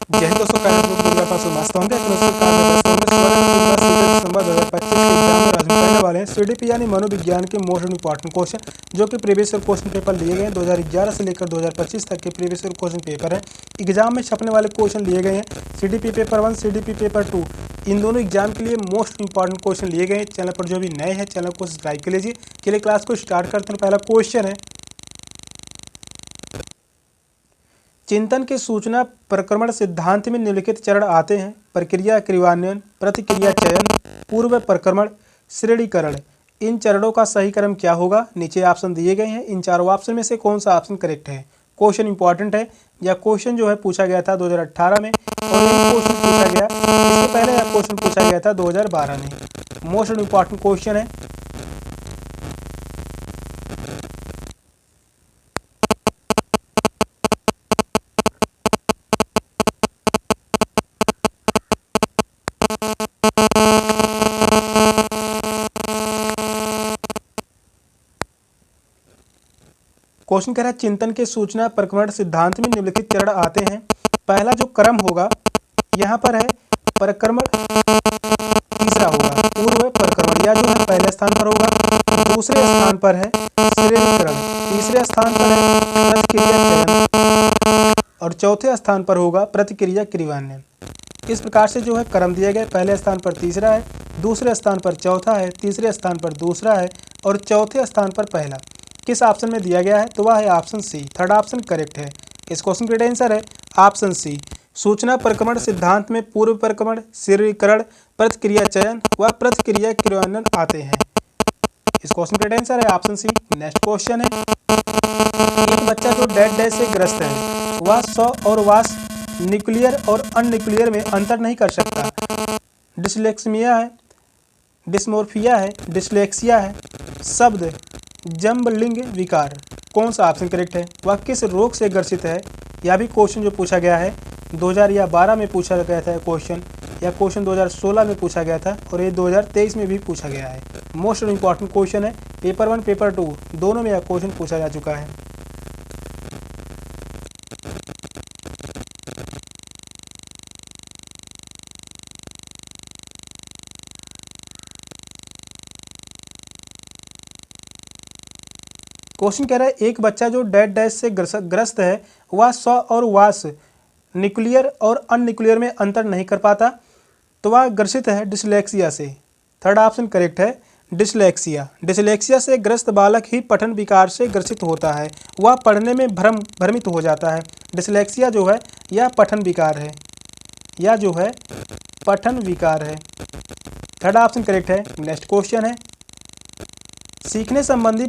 जय हिंद दोस्तों, कैसे लोग मेरे पास मस्त होंगे अपने उसके काम में व्यस्त होंगे। स्वागत है आपका दिसंबर 2025 के एग्जाम में आज हम पढ़ने वाले हैं सीडीपी यानी मनोविज्ञान के मोस्ट इंपॉर्टेंट क्वेश्चन, जो कि प्रीवियस ईयर क्वेश्चन पेपर लिए गए हैं। 2011 से लेकर 2025 तक के प्रीवियस ईयर क्वेश्चन पेपर है। एग्जाम में छपने वाले क्वेश्चन लिए गए हैं। सीडीपी पेपर 1, सीडीपी पेपर 2, इन दोनों एग्जाम के लिए मोस्ट इंपॉर्टेंट क्वेश्चन लिए गए हैं। चैनल पर जो भी नए हैं चैनल को सब्सक्राइब कर लीजिए। चलिए क्लास को स्टार्ट करते हैं। पहला क्वेश्चन है, चिंतन के सूचना प्रक्रमण सिद्धांत में निम्नलिखित चरण आते हैं: प्रक्रिया क्रियान्वयन, प्रतिक्रिया चयन, पूर्व प्रक्रमण, श्रेणीकरण। इन चरणों का सही क्रम क्या होगा? नीचे ऑप्शन दिए गए हैं। इन चारों ऑप्शन में से कौन सा ऑप्शन करेक्ट है? क्वेश्चन इंपॉर्टेंट है। यह क्वेश्चन जो है पूछा गया था 2018 में, और यह क्वेश्चन पूछा गया इसके पहले यह क्वेश्चन पूछा गया था 2012 में। मोस्ट इंपॉर्टेंट क्वेश्चन है। क्वेश्चन कह रहा है, चिंतन के सूचना प्रक्रमण सिद्धांत में निम्नलिखित चरण आते हैं। पहला जो क्रम होगा यहाँ पर है प्रक्रमण, तीसरा होगा पूर्व प्रक्रमण, या जो है पहले स्थान पर होगा। दूसरे स्थान पर है श्रेणीकरण, तीसरे स्थान पर है प्रतिक्रिया चयन, और चौथे स्थान पर होगा प्रतिक्रिया क्रियान्वयन। इस प्रकार से जो है क्रम दिया गया। पहले स्थान पर तीसरा है, दूसरे स्थान पर चौथा है, तीसरे स्थान पर दूसरा है, और चौथे स्थान पर पहला। किस ऑप्शन में दिया गया है? तो वह है option C. Third option correct है। इस क्वेश्चन का आंसर है ऑप्शन सी। सूचना प्रक्रमण सिद्धांत में पूर्व प्रक्रमण, श्रेणीकरण, प्रतिक्रिया चयन व प्रतिक्रिया क्रियान्वयन आते हैं। इस क्वेश्चन का आंसर है ऑप्शन सी। नेक्स्ट क्वेश्चन है, एक बच्चा जो डेड डैश से ग्रस्त है वह सौ और वास न्यूक्लियर और अनन्यूक्लियर में अंतर नहीं कर सकता। डिसलेक्सिया है, डिस्मोर्फिया है, डिसलेक्सिया है, शब्द जंबलिंग विकार। कौन सा ऑप्शन करेक्ट है? वह किस रोग से ग्रसित है? यह भी क्वेश्चन जो पूछा गया है 2012 में पूछा गया था क्वेश्चन, या क्वेश्चन 2016 में पूछा गया था, और ये 2023 में भी पूछा गया है। मोस्ट इंपॉर्टेंट क्वेश्चन है। पेपर 1 पेपर 2 दोनों में यह क्वेश्चन पूछा जा चुका है। क्वेश्चन कह रहा है, एक बच्चा जो डेड डैश से ग्रस्त है वह सौ और वास न्यूक्लियर और अनन्यूक्लियर में अंतर नहीं कर पाता, तो वह ग्रसित है डिसलेक्सिया से। थर्ड ऑप्शन करेक्ट है, डिसलेक्सिया। डिसलेक्सिया से ग्रस्त बालक ही पठन विकार से ग्रसित होता है। वह पढ़ने में भ्रमित हो जाता है। डिसलेक्सिया जो है यह पठन विकार है, यह जो है पठन विकार है। थर्ड ऑप्शन करेक्ट है। नेक्स्ट क्वेश्चन है, सीखने संबंधी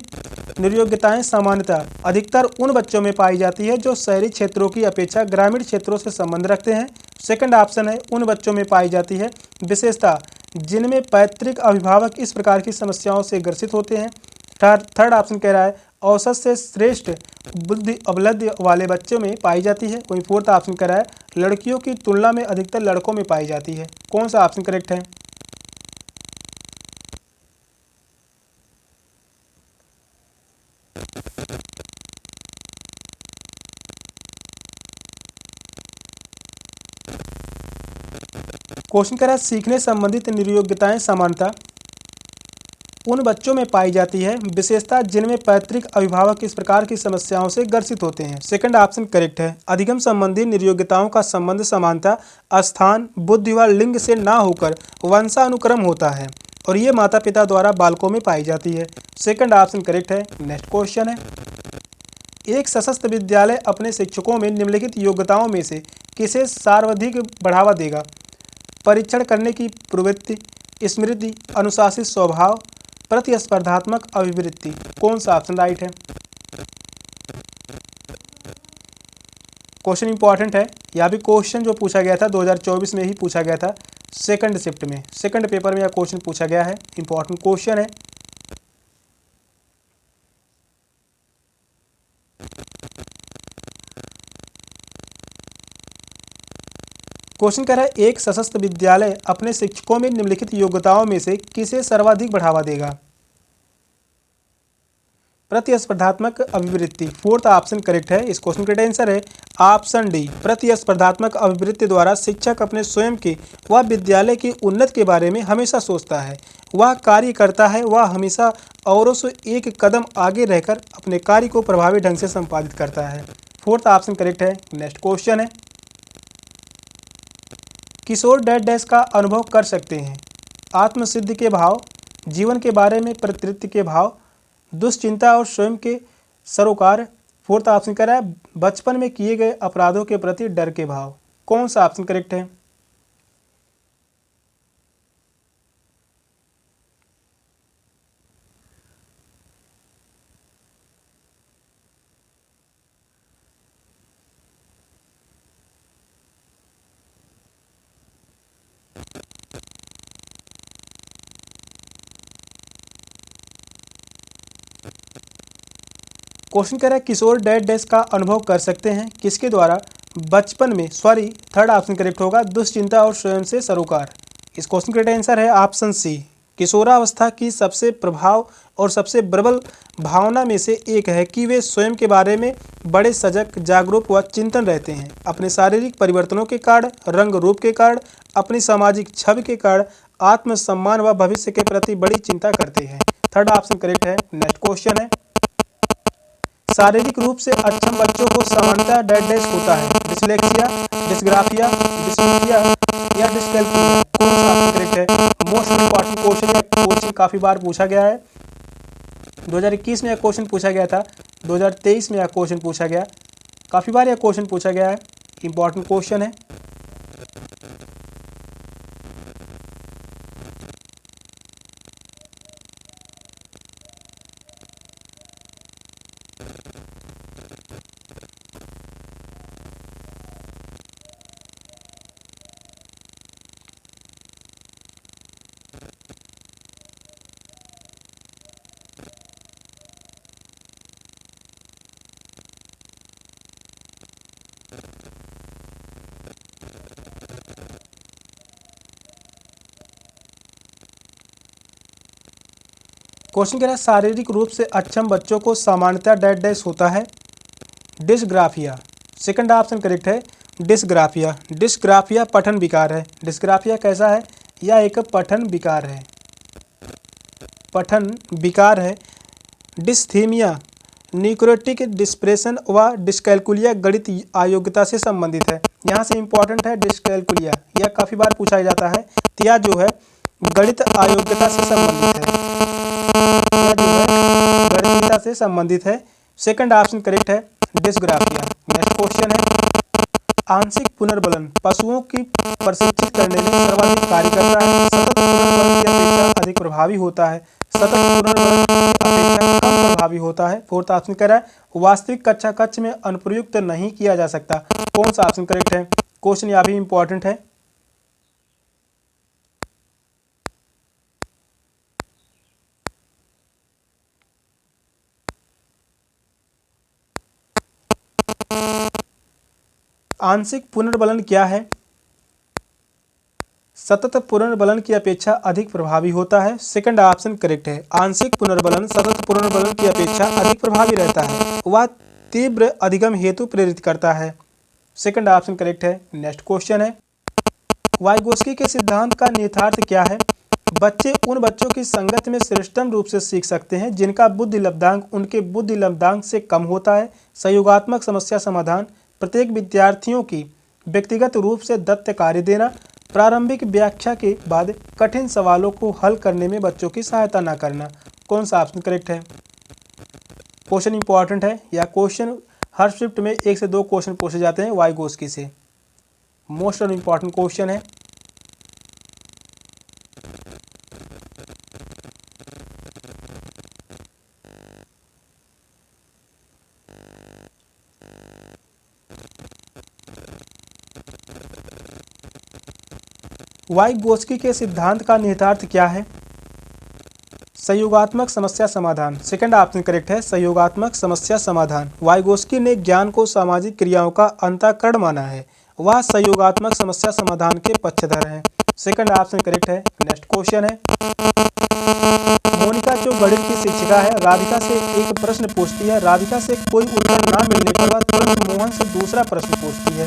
निर्योग्यताएं सामान्यतः अधिकतर उन बच्चों में पाई जाती है जो शहरी क्षेत्रों की अपेक्षा ग्रामीण क्षेत्रों से संबंध रखते हैं। सेकंड ऑप्शन है, उन बच्चों में पाई जाती है विशेषता जिनमें पैतृक अभिभावक इस प्रकार की समस्याओं से ग्रसित होते हैं। थर्ड ऑप्शन कह रहा है, औसत से श्रेष्ठ बुद्धि अवलब्ध वाले बच्चों में पाई जाती है। वहीं फोर्थ ऑप्शन कह रहा है, लड़कियों की तुलना में अधिकतर लड़कों में पाई जाती है। कौन सा ऑप्शन करेक्ट है? क्वेश्चन कह रहा है, सीखने संबंधित निर्योग्यताएं सामान्यतः उन बच्चों में पाई जाती है विशेषता जिनमें पैतृक अभिभावक इस प्रकार की समस्याओं से ग्रसित होते हैं। सेकंड ऑप्शन करेक्ट है। अधिगम संबंधी निर्योग्यताओं का संबंध समानतः स्थान, बुद्धि व लिंग से ना होकर वंशानुक्रम होता है, और ये माता पिता द्वारा बालकों में पाई जाती है। सेकंड ऑप्शन करेक्ट है। नेक्स्ट क्वेश्चन है, एक सशस्त्र विद्यालय अपने शिक्षकों में निम्नलिखित योग्यताओं में से किसे सर्वाधिक बढ़ावा देगा? परीक्षण करने की प्रवृत्ति, स्मृति, अनुशासित स्वभाव, प्रतिस्पर्धात्मक अभिवृत्ति। कौन सा ऑप्शन राइट है? क्वेश्चन इंपॉर्टेंट है। यह भी क्वेश्चन जो पूछा गया था 2024 में ही पूछा गया था, सेकंड शिफ्ट में, सेकंड पेपर में यह क्वेश्चन पूछा गया है। इंपॉर्टेंट क्वेश्चन है। क्वेश्चन कह रहा है, एक सशस्त्र विद्यालय अपने शिक्षकों में निम्नलिखित योग्यताओं में से किसे सर्वाधिक बढ़ावा देगा? प्रतिस्पर्धात्मक अभिवृत्ति। फोर्थ ऑप्शन करेक्ट है। इस क्वेश्चन का आंसर है ऑप्शन डी। प्रतिस्पर्धात्मक अभिवृत्ति द्वारा शिक्षक अपने स्वयं के व विद्यालय की उन्नति के बारे में हमेशा सोचता है, वह कार्य करता है, वह हमेशा औरों से एक कदम आगे रहकर अपने कार्य को प्रभावी ढंग से संपादित करता है। फोर्थ ऑप्शन करेक्ट है। नेक्स्ट क्वेश्चन है, किशोर डैश डैश का अनुभव कर सकते हैं। आत्मसिद्धि के भाव, जीवन के बारे में प्रतितृप्ति के भाव, दुश्चिंता और स्वयं के सरोकार। फोर्थ ऑप्शन कह रहा है बचपन में किए गए अपराधों के प्रति डर के भाव। कौन सा ऑप्शन करेक्ट है? क्वेश्चन कह रहा है किशोर डैश डैश का अनुभव कर सकते हैं किसके द्वारा? बचपन में, सॉरी थर्ड ऑप्शन करेक्ट होगा, दुश्चिंता और स्वयं से सरोकार। इस क्वेश्चन का आंसर है ऑप्शन सी। किशोरावस्था की सबसे प्रभाव और सबसे प्रबल भावना में से एक है कि वे स्वयं के बारे में बड़े सजग, जागरूक व चिंतन रहते हैं। अपने शारीरिक परिवर्तनों के कारण, रंग रूप के कारण, अपनी सामाजिक छवि के कारण आत्मसम्मान व भविष्य के प्रति बड़ी चिंता करते हैं। थर्ड ऑप्शन करेक्ट है। नेक्स्ट क्वेश्चन है, शारीरिक रूप से अक्षम बच्चों को सामान्यतः डैश डैश होता है। डिसलेक्सिया, डिस्ग्राफिया, डिस्लेक्सिया या डिस्कैल्कुलिया। कौन सा ऑप्शन करेक्ट है? मोस्ट इंपॉर्टेंट क्वेश्चन है। क्वेश्चन काफ़ी बार पूछा गया है। 2021 में यह क्वेश्चन पूछा गया था, 2023 में यह क्वेश्चन पूछा गया, काफ़ी बार यह क्वेश्चन पूछा गया है। इंपॉर्टेंट क्वेश्चन है। क्वेश्चन कह रहा है शारीरिक रूप से अक्षम बच्चों को सामान्यतः डैश डैश होता है। डिस्ग्राफिया। सेकंड ऑप्शन करेक्ट है, डिस्ग्राफिया। डिस्ग्राफिया पठन विकार है। डिस्ग्राफिया कैसा है? यह एक पठन विकार है। पठन विकार है। डिस्थीमिया, न्यूक्रोटिक डिस्प्रेशन व डिस्कैल्कुलिया गणित अयोग्यता से संबंधित है। यहाँ से इंपॉर्टेंट है डिस्कैल्कुलिया, यह काफ़ी बार पूछा जाता है। यह जो है गणित अयोग्यता से संबंधित है। यह जो है गणितता से संबंधित है। सेकंड ऑप्शन करेक्ट है, डिस्ग्राफिया। नेक्स्ट क्वेश्चन है, आंशिक पुनर्बलन पशुओं की प्रशिक्षित करने में सर्वाधिक कार्य करता है। सतत पुनर्बलन की अपेक्षा अधिक प्रभावी होता है। सतत पुनर्बलन की अपेक्षा कम प्रभावी होता है। फोर्थ ऑप्शन कह रहा है वास्तविक कक्षा कक्ष में अनुप्रयुक्त नहीं किया जा सकता। कौन सा ऑप्शन करेक्ट है? क्वेश्चन यह भी इंपॉर्टेंट है। आंशिक पुनर्बलन क्या है? सतत पुनर्बलन की अपेक्षा अधिक प्रभावी होता है। सेकंड ऑप्शन करेक्ट है। आंशिक पुनर्बलन सतत पुनर्बलन की अपेक्षा अधिक प्रभावी रहता है। वह तीव्र अधिगम हेतु प्रेरित करता है। सेकंड ऑप्शन करेक्ट है। नेक्स्ट क्वेश्चन है, वाइगोस्की के सिद्धांत का निहितार्थ क्या है? बच्चे उन बच्चों की संगत में श्रेष्ठतम रूप से सीख सकते हैं जिनका बुद्धि लब्धांक उनके बुद्धि लब्धांक से कम होता है। सहयोगात्मक समस्या समाधान, प्रत्येक विद्यार्थियों की व्यक्तिगत रूप से दत्त कार्य देना, प्रारंभिक व्याख्या के बाद कठिन सवालों को हल करने में बच्चों की सहायता न करना। कौन सा ऑप्शन करेक्ट है? क्वेश्चन इंपॉर्टेंट है। यह क्वेश्चन हर शिफ्ट में 1 से 2 क्वेश्चन पूछे जाते हैं वाइगोस्की से। मोस्ट इंपॉर्टेंट क्वेश्चन है। वाइगोस्की के सिद्धांत का निहितार्थ क्या है? सहयोगात्मक समस्या समाधान। सेकंड ऑप्शन करेक्ट है, सहयोगात्मक समस्या समाधान। वाइगोस्की ने ज्ञान को सामाजिक क्रियाओं का अंतःकरण माना है। वह सहयोगात्मक समस्या समाधान के पक्षधर हैं। सेकंड ऑप्शन करेक्ट है। नेक्स्ट क्वेश्चन है, मोनिका जो गणित की शिक्षिका है। राधिका से एक प्रश्न पूछती है। राधिका से कोई उत्तर ना मिलने पर वह तुरंत मोहन से दूसरा प्रश्न पूछती है।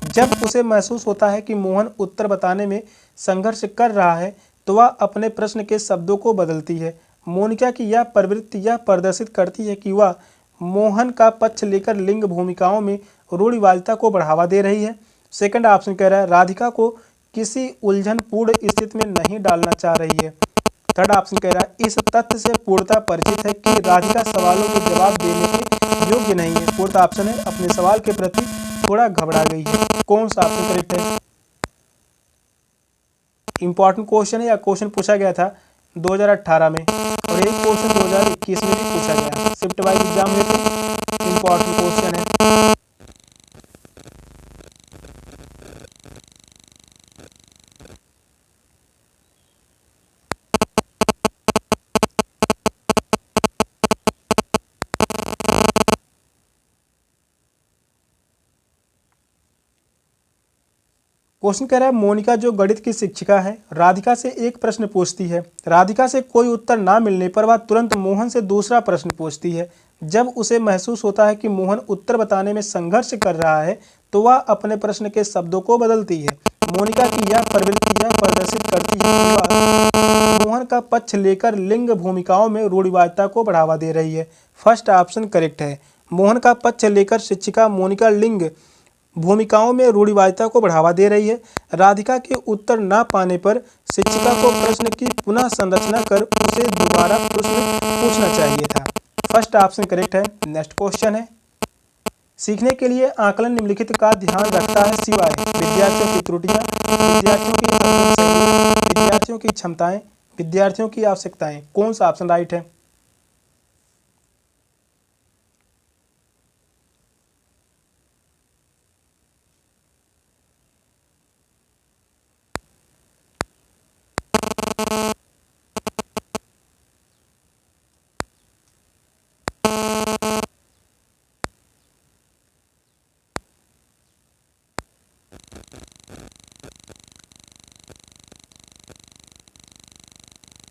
जब उसे महसूस होता है कि मोहन उत्तर बताने में संघर्ष कर रहा है तो वह अपने प्रश्न के शब्दों को बदलती है। मोनिका की यह प्रवृत्ति यह प्रदर्शित करती है कि वह मोहन का पक्ष लेकर लिंग भूमिकाओं में रूढ़िवादिता को बढ़ावा दे रही है। सेकंड ऑप्शन कह रहा है राधिका को किसी उलझनपूर्ण स्थिति में नहीं डालना चाह रही है। थर्ड ऑप्शन कह रहा है इस तथ्य से पूर्णतः परिचित है कि राधिका सवालों के जवाब देने के योग्य नहीं है। फोर्थ ऑप्शन है अपने सवाल के प्रति थोड़ा घबरा गई है। कौन सा ऑप्शन करेक्ट है? इंपॉर्टेंट क्वेश्चन है या क्वेश्चन पूछा गया था 2018 में और यही क्वेश्चन 2021 में भी पूछा गया। शिफ्ट वाइज एग्जाम में थे, इंपॉर्टेंट क्वेश्चन है। क्वेश्चन कह रहा है मोनिका जो गणित की शिक्षिका है राधिका से एक प्रश्न पूछती है। राधिका से कोई उत्तर ना मिलने पर वह तुरंत मोहन से दूसरा प्रश्न पूछती है। जब उसे महसूस होता है कि मोहन उत्तर बताने में संघर्ष कर रहा है तो वह अपने प्रश्न के शब्दों को बदलती है। मोनिका की यह प्रवृत्ति यह प्रदर्शित करती है कि वह मोहन का पक्ष लेकर लिंग भूमिकाओं में रूढ़िवादिता को बढ़ावा दे रही है। फर्स्ट ऑप्शन करेक्ट है। मोहन का पक्ष लेकर शिक्षिका मोनिका लिंग भूमिकाओं में रूढ़िवादिता को बढ़ावा दे रही है। राधिका के उत्तर न पाने पर शिक्षिका को प्रश्न की पुनः संरचना कर उसे दोबारा प्रश्न पूछना चाहिए था। फर्स्ट ऑप्शन करेक्ट है। नेक्स्ट क्वेश्चन है सीखने के लिए आकलन निम्नलिखित का ध्यान रखता है सिवाय विद्यार्थियों की त्रुटियां, विद्यार्थियों की अध्ययन शैली, विद्यार्थियों की क्षमताएं, विद्यार्थियों की आवश्यकताएं। कौन सा ऑप्शन राइट है?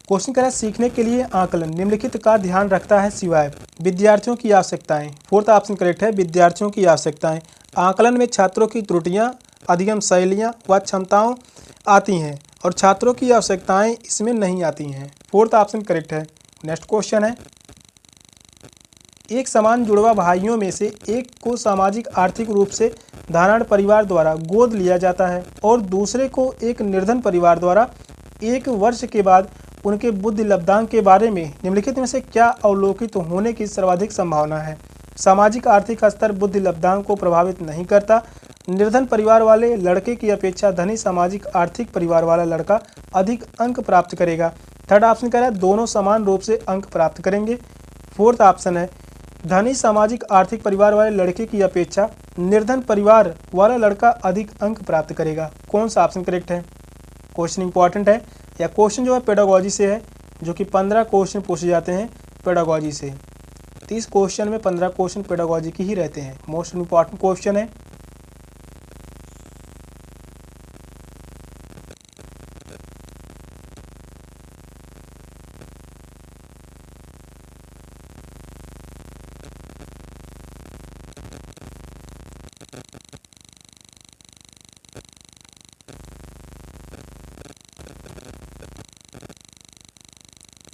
क्वेश्चन कह रहा है सीखने के लिए आकलन निम्नलिखित का ध्यान रखता है सिवाय विद्यार्थियों की आवश्यकताएं। फोर्थ ऑप्शन करेक्ट है विद्यार्थियों की आवश्यकताएं। आकलन में छात्रों की त्रुटियां, अध्ययन शैलियां व क्षमताओं आती हैं और छात्रों की आवश्यकताएं इसमें नहीं आती हैं। फोर्थ ऑप्शन करेक्ट है। नेक्स्ट क्वेश्चन है एक समान जुड़वा भाइयों में से एक को सामाजिक आर्थिक रूप से धनाढ़ परिवार द्वारा गोद लिया जाता है और दूसरे को एक निर्धन परिवार द्वारा। 1 वर्ष के बाद उनके बुद्धि लब्धांक के बारे में निम्नलिखित में से क्या अवलोकित होने की सर्वाधिक संभावना है? सामाजिक आर्थिक स्तर बुद्धि लब्धांक को प्रभावित नहीं करता। निर्धन परिवार वाले लड़के की अपेक्षा धनी सामाजिक आर्थिक परिवार वाला लड़का अधिक अंक प्राप्त करेगा। थर्ड ऑप्शन कह रहा है दोनों समान रूप से अंक प्राप्त करेंगे। फोर्थ ऑप्शन है धनी सामाजिक आर्थिक परिवार वाले लड़के की अपेक्षा निर्धन परिवार वाला लड़का अधिक अंक प्राप्त करेगा। कौन सा ऑप्शन करेक्ट है? क्वेश्चन इंपॉर्टेंट है या क्वेश्चन जो है पेडागोजी से है, जो कि 15 क्वेश्चन पूछे जाते हैं पेडागोजी से। 30 क्वेश्चन में 15 क्वेश्चन पेडागोजी की ही रहते हैं। मोस्ट इंपॉर्टेंट क्वेश्चन है।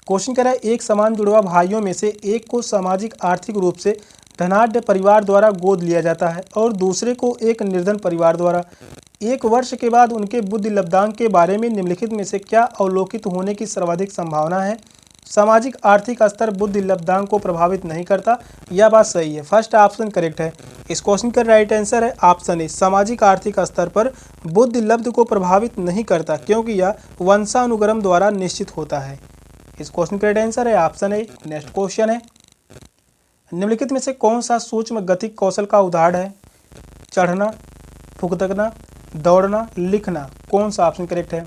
क्वेश्चन कह रहा है एक समान जुड़वा भाइयों में से एक को सामाजिक आर्थिक रूप से धनाढ़ परिवार द्वारा गोद लिया जाता है और दूसरे को एक निर्धन परिवार द्वारा। 1 वर्ष के बाद उनके बुद्धि लब्धांक के बारे में निम्नलिखित में से क्या अवलोकित होने की सर्वाधिक संभावना है? सामाजिक आर्थिक स्तर बुद्धि लब्धांक को प्रभावित नहीं करता। यह बात सही है। फर्स्ट ऑप्शन करेक्ट है। इस क्वेश्चन का राइट आंसर है ऑप्शन ए। सामाजिक आर्थिक स्तर पर बुद्धि लब्ध को प्रभावित नहीं करता क्योंकि यह वंशानुगम द्वारा निश्चित होता है। इस क्वेश्चन का राइट आंसर है ऑप्शन ए। नेक्स्ट क्वेश्चन है निम्नलिखित में से कौन सा सूक्ष्म गतिक कौशल का उदाहरण है? चढ़ना, फुदकना, दौड़ना, लिखना। कौन सा ऑप्शन करेक्ट है?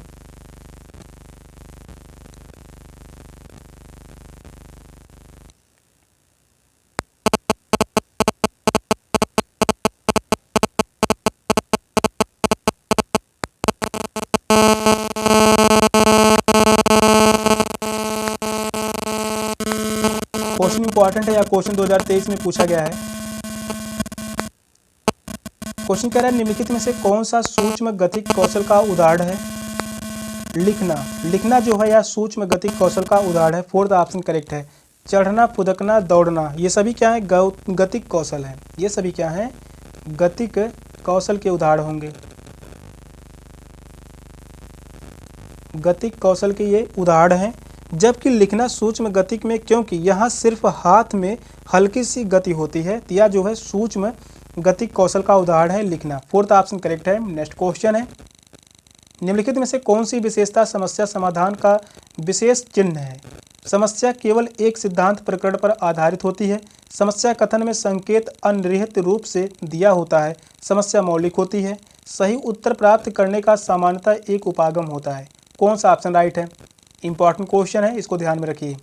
इंपॉर्टेंट है या क्वेश्चन 2023 में पूछा गया है। क्वेश्चन कह रहा है निम्नलिखित में से कौन सा सूक्ष्म गतिक कौशल का उदाहरण है। लिखना जो है या सूक्ष्म गतिक कौशल का उदाहरण है। फोर्थ ऑप्शन करेक्ट है। चढ़ना, फुदकना, दौड़ना, ये सभी क्या है, गतिक कौशल है। ये सभी क्या है, गतिक कौशल के उदाहरण होंगे। गतिक कौशल के ये उदाहरण हैं। जबकि लिखना सूक्ष्म गतिक में, क्योंकि यहाँ सिर्फ हाथ में हल्की सी गति होती है, तो यह जो है सूक्ष्म गतिक कौशल का उदाहरण है लिखना। फोर्थ ऑप्शन करेक्ट है। नेक्स्ट क्वेश्चन है, निम्नलिखित में से कौन सी विशेषता समस्या समाधान का विशेष चिन्ह है। समस्या केवल एक सिद्धांत प्रकरण पर आधारित होती है। समस्या कथन में संकेत अनिर्णित रूप से दिया होता है। समस्या मौलिक होती है। सही उत्तर प्राप्त करने का सामान्यतः एक उपागम होता है। कौन सा ऑप्शन राइट है। इंपॉर्टेंट क्वेश्चन है, इसको ध्यान में रखिए।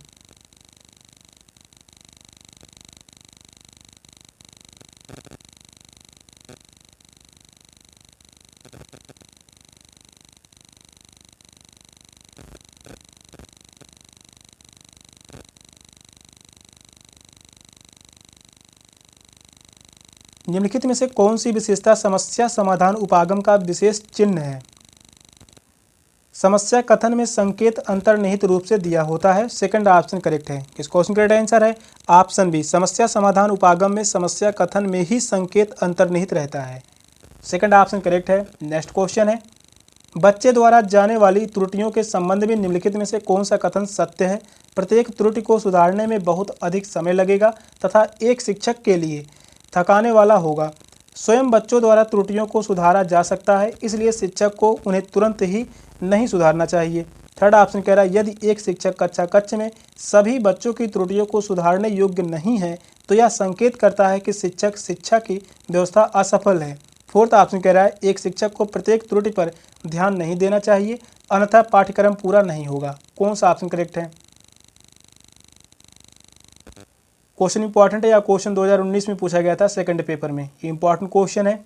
निम्नलिखित में से कौन सी विशेषता समस्या समाधान उपागम का विशेष चिन्ह है। समस्या कथन में संकेत अंतर्निहित रूप से दिया होता है। सेकंड ऑप्शन करेक्ट है। इस क्वेश्चन का राइट आंसर है ऑप्शन बी। समस्या समाधान उपागम में समस्या कथन में ही संकेत अंतर्निहित रहता है। सेकंड ऑप्शन करेक्ट है। नेक्स्ट क्वेश्चन है, बच्चे द्वारा जाने वाली त्रुटियों के संबंध में निम्नलिखित में से कौन सा कथन सत्य है। प्रत्येक त्रुटि को सुधारने में बहुत अधिक समय लगेगा तथा एक शिक्षक के लिए थकाने वाला होगा। स्वयं बच्चों द्वारा त्रुटियों को सुधारा जा सकता है, इसलिए शिक्षक को उन्हें तुरंत ही नहीं सुधारना चाहिए। थर्ड ऑप्शन कह रहा है यदि एक शिक्षक कक्षा कक्ष में सभी बच्चों की त्रुटियों को सुधारने योग्य नहीं है तो यह संकेत करता है कि शिक्षक शिक्षा की व्यवस्था असफल है। फोर्थ ऑप्शन कह रहा है एक शिक्षक को प्रत्येक त्रुटि पर ध्यान नहीं देना चाहिए, अन्यथा पाठ्यक्रम पूरा नहीं होगा। कौन सा ऑप्शन करेक्ट है। क्वेश्चन इंपॉर्टेंट है या क्वेश्चन 2019 में पूछा गया था सेकंड पेपर में। ये इंपॉर्टेंट क्वेश्चन है।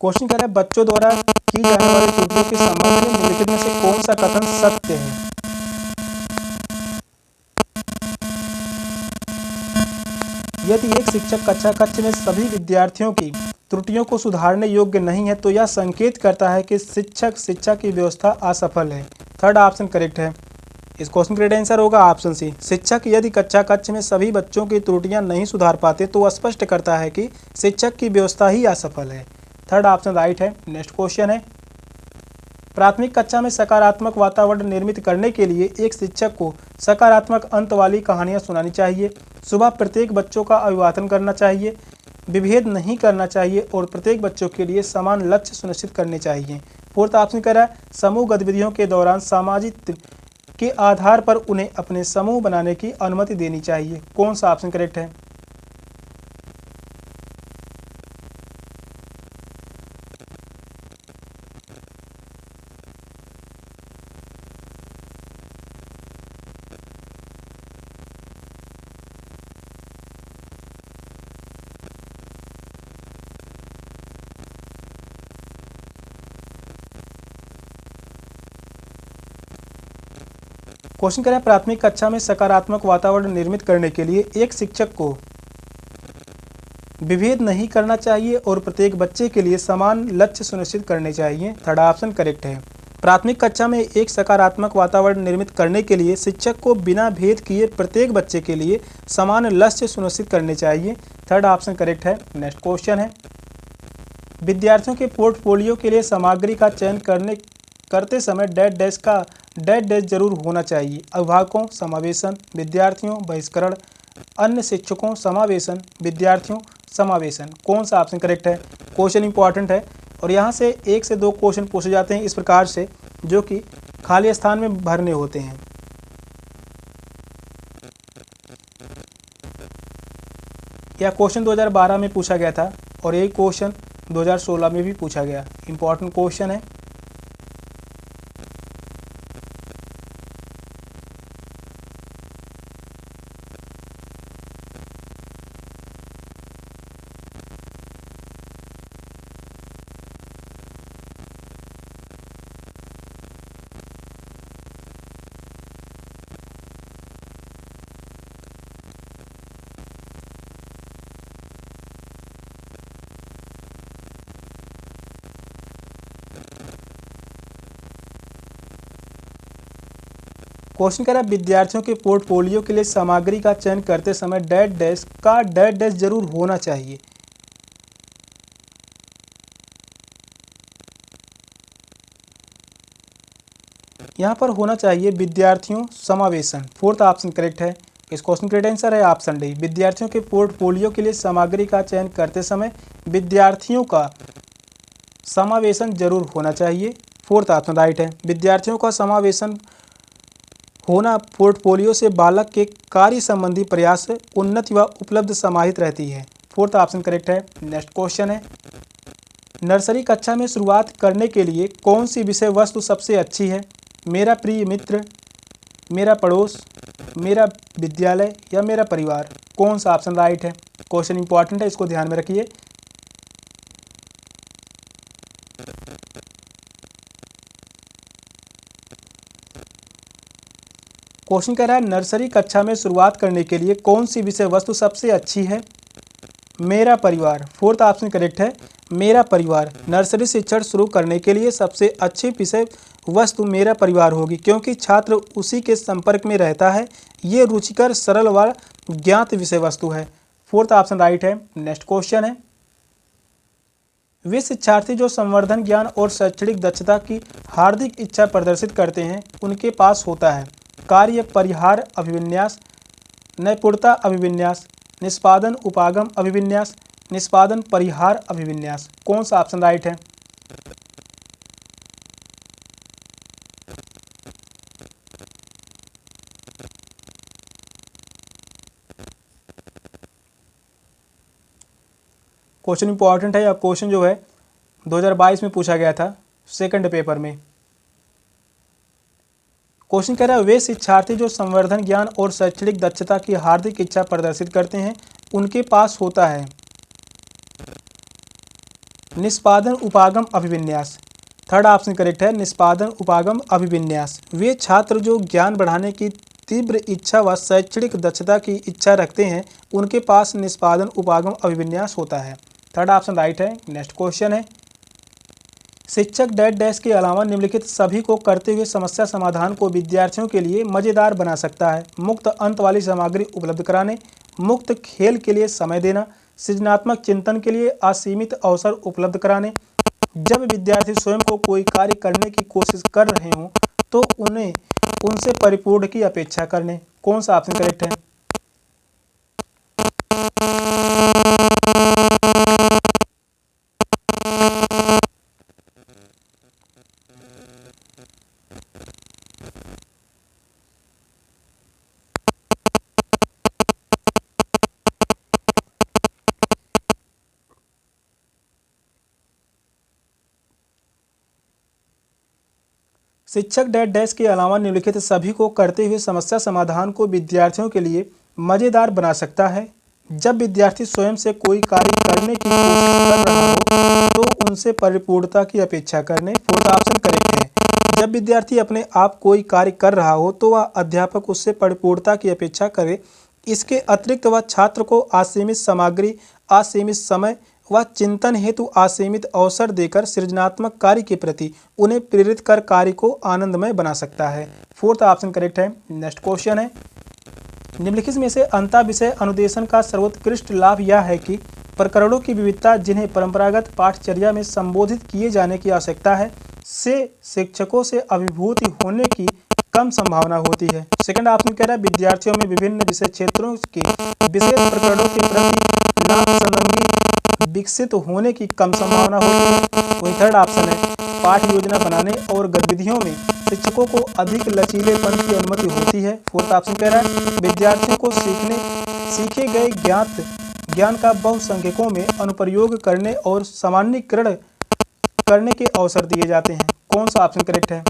क्वेश्चन कह रहा है बच्चों द्वारा की जाने वाली त्रुटियों के संबंध में निम्नलिखित में से कौन सा कथन सत्य है। यदि एक शिक्षक कक्षा कक्ष में सभी विद्यार्थियों की त्रुटियों को सुधारने योग्य नहीं है तो यह संकेत करता है कि शिक्षक शिक्षा की व्यवस्था असफल है। थर्ड ऑप्शन करेक्ट है। इस क्वेश्चन का राइट आंसर होगा ऑप्शन सी। शिक्षक यदि कक्षा कक्ष में सभी बच्चों की त्रुटियां नहीं सुधार पाते तो वह स्पष्ट करता है कि शिक्षक की व्यवस्था ही असफल है। थर्ड ऑप्शन राइट है। नेक्स्ट क्वेश्चन है, प्राथमिक कक्षा में सकारात्मक वातावरण निर्मित करने के लिए एक शिक्षक को सकारात्मक अंत वाली कहानियां सुनानी चाहिए। सुबह प्रत्येक बच्चों का अभिवादन करना चाहिए, विभेद नहीं करना चाहिए और प्रत्येक बच्चों के लिए समान लक्ष्य सुनिश्चित करने चाहिए। फोर्थ ऑप्शन कह रहा है समूह गतिविधियों के दौरान सामाजिक के आधार पर उन्हें अपने समूह बनाने की अनुमति देनी चाहिए। कौन सा ऑप्शन करेक्ट है। क्वेश्चन कह रहा है प्राथमिक कक्षा में सकारात्मक वातावरण निर्मित करने के लिए एक शिक्षक को विभेद नहीं करना चाहिए और प्रत्येक बच्चे के लिए समान लक्ष्य सुनिश्चित करने चाहिए। थर्ड ऑप्शन करेक्ट है। प्राथमिक कक्षा में एक सकारात्मक वातावरण निर्मित करने के लिए शिक्षक को बिना भेद किए प्रत्येक बच्चे के लिए समान लक्ष्य सुनिश्चित करने चाहिए। थर्ड ऑप्शन करेक्ट है। नेक्स्ट क्वेश्चन है, विद्यार्थियों के पोर्टफोलियो के लिए सामग्री का चयन करते समय डैश डैश जरूर होना चाहिए। अभिभावकों समावेशन, विद्यार्थियों बहिष्करण, अन्य शिक्षकों समावेशन, विद्यार्थियों समावेशन। कौन सा ऑप्शन करेक्ट है। क्वेश्चन इंपॉर्टेंट है और यहाँ से 1 से 2 क्वेश्चन पूछे जाते हैं इस प्रकार से, जो कि खाली स्थान में भरने होते हैं। यह क्वेश्चन 2012 में पूछा गया था और यही क्वेश्चन 2016 में भी पूछा गया। इंपॉर्टेंट क्वेश्चन है। क्वेश्चन कह रहा है विद्यार्थियों के पोर्टफोलियो के लिए सामग्री का चयन करते समय डैश डैश का डैश डैश जरूर होना चाहिए। यहाँ पर होना चाहिए विद्यार्थियों समावेशन। फोर्थ ऑप्शन करेक्ट है। इस क्वेश्चन का राइट आंसर है ऑप्शन डी। विद्यार्थियों के पोर्टफोलियो के लिए सामग्री का चयन करते समय विद्यार्थियों का समावेशन जरूर होना चाहिए। फोर्थ ऑप्शन राइट है। विद्यार्थियों का समावेशन होना पोर्टफोलियो से बालक के कार्य संबंधी प्रयास उन्नति व उपलब्ध समाहित रहती है। फोर्थ ऑप्शन करेक्ट है। नेक्स्ट क्वेश्चन है, नर्सरी कक्षा में शुरुआत करने के लिए कौन सी विषय वस्तु सबसे अच्छी है? मेरा प्रिय मित्र, मेरा पड़ोस, मेरा विद्यालय या मेरा परिवार? कौन सा ऑप्शन राइट है? क्वेश्चन इंपॉर्टेंट है, इसको ध्यान में रखिए। क्वेश्चन कह रहा है नर्सरी कक्षा में शुरुआत करने के लिए कौन सी विषय वस्तु सबसे अच्छी है? मेरा परिवार। फोर्थ ऑप्शन करेक्ट है, मेरा परिवार। नर्सरी शिक्षण शुरू करने के लिए सबसे अच्छी विषय वस्तु मेरा परिवार होगी, क्योंकि छात्र उसी के संपर्क में रहता है। ये रुचिकर, सरल व ज्ञात विषय वस्तु है। फोर्थ ऑप्शन राइट है। नेक्स्ट क्वेश्चन है, वे शिक्षार्थी जो संवर्धन ज्ञान और शैक्षणिक दक्षता की हार्दिक इच्छा प्रदर्शित करते हैं उनके पास होता है कार्य परिहार अभिविन्यास, नैपुणता अभिविन्यास, निष्पादन उपागम अभिविन्यास, निष्पादन परिहार अभिविन्यास? कौन सा ऑप्शन राइट है? क्वेश्चन इंपॉर्टेंट है। यह क्वेश्चन जो है 2022 में पूछा गया था सेकंड पेपर में। क्वेश्चन कह रहा है वे शिक्षार्थी जो संवर्धन ज्ञान और शैक्षणिक दक्षता की हार्दिक इच्छा प्रदर्शित करते हैं उनके पास होता है निष्पादन उपागम अभिविन्यास। थर्ड ऑप्शन करेक्ट है, निष्पादन उपागम अभिविन्यास। वे छात्र जो ज्ञान बढ़ाने की तीव्र इच्छा व शैक्षणिक दक्षता की इच्छा रखते हैं उनके पास निष्पादन उपागम अभिविन्यास होता है। थर्ड ऑप्शन राइट है। नेक्स्ट क्वेश्चन है, शिक्षक डैश डैश के अलावा निम्नलिखित सभी को करते हुए समस्या समाधान को विद्यार्थियों के लिए मजेदार बना सकता है? मुक्त अंत वाली सामग्री उपलब्ध कराने, मुक्त खेल के लिए समय देना, सृजनात्मक चिंतन के लिए असीमित अवसर उपलब्ध कराने, जब विद्यार्थी स्वयं को कोई कार्य करने की कोशिश कर रहे हों तो उन्हें उनसे परिपूर्ण की अपेक्षा करने? कौन सा ऑप्शन करेक्ट है? शिक्षक डैश डैश के अलावा निम्नलिखित सभी को करते हुए समस्या समाधान को विद्यार्थियों के लिए मजेदार बना सकता है? जब विद्यार्थी स्वयं से कोई कार्य करने की कोशिश कर रहा हो तो उनसे परिपूर्णता की अपेक्षा करने? फोर्थ ऑप्शन करेक्ट है। जब विद्यार्थी अपने आप कोई कार्य कर रहा हो तो वह अध्यापक उससे परिपूर्णता की अपेक्षा करे। इसके अतिरिक्त वह छात्र को असीमित सामग्री, असीमित समय व चिंतन हेतु असीमित अवसर देकर सृजनात्मक कार्य के प्रति उन्हें प्रेरित कर कार्य को आनंदमय बना सकता है। फोर्थ ऑप्शन करेक्ट है। नेक्स्ट क्वेश्चन है, निम्नलिखित में से अंतः विषय अनुदेशन का सर्वोत्कृष्ट लाभ यह है कि प्रकरणों की विविधता जिन्हें परंपरागत पाठचर्या में संबोधित किए जाने की आवश्यकता है से शिक्षकों से अभिभूति होने की कम संभावना होती है। सेकंड ऑप्शन कह रहा है विद्यार्थियों में विभिन्न विषय क्षेत्रों के विशेष प्रकरणों के प्रति लाभ संबंधी विकसित होने की कम संभावना होती है। वही थर्ड ऑप्शन है, पाठ योजना बनाने और गतिविधियों में शिक्षकों को अधिक लचीलेपन की अनुमति होती है। फोर्थ ऑप्शन कह रहा है विद्यार्थियों को सीखे गए ज्ञान का बहुसंख्यकों में अनुप्रयोग करने और सामान्यीकरण करने के अवसर दिए जाते हैं। कौन सा ऑप्शन करेक्ट है?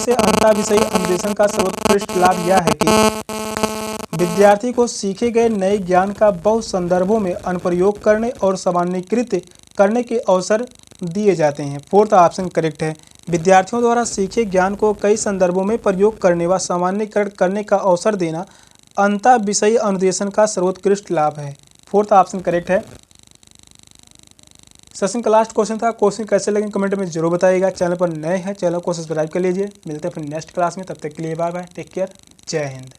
से अंतः विषय अनुदेशन का सर्वोत्कृष्ट लाभ यह है कि विद्यार्थी को सीखे गए नए ज्ञान का बहु संदर्भों में अनुप्रयोग करने और सामान्यीकृत करने के अवसर दिए जाते हैं। फोर्थ ऑप्शन करेक्ट है। विद्यार्थियों द्वारा सीखे ज्ञान को कई संदर्भों में प्रयोग करने व सामान्यीकरण करने का अवसर देना अंतः विषयी अनुदेशन का सर्वोत्कृष्ट लाभ है। फोर्थ ऑप्शन करेक्ट है। सेशन का लास्ट क्वेश्चन था। क्वेश्चन कैसे लगे कमेंट में जरूर बताइएगा। चैनल पर नए हैं, चैनल को सब्सक्राइब कर लीजिए। मिलते हैं फिर नेक्स्ट क्लास में, तब तक के लिए बाय बाय, टेक केयर, जय हिंद।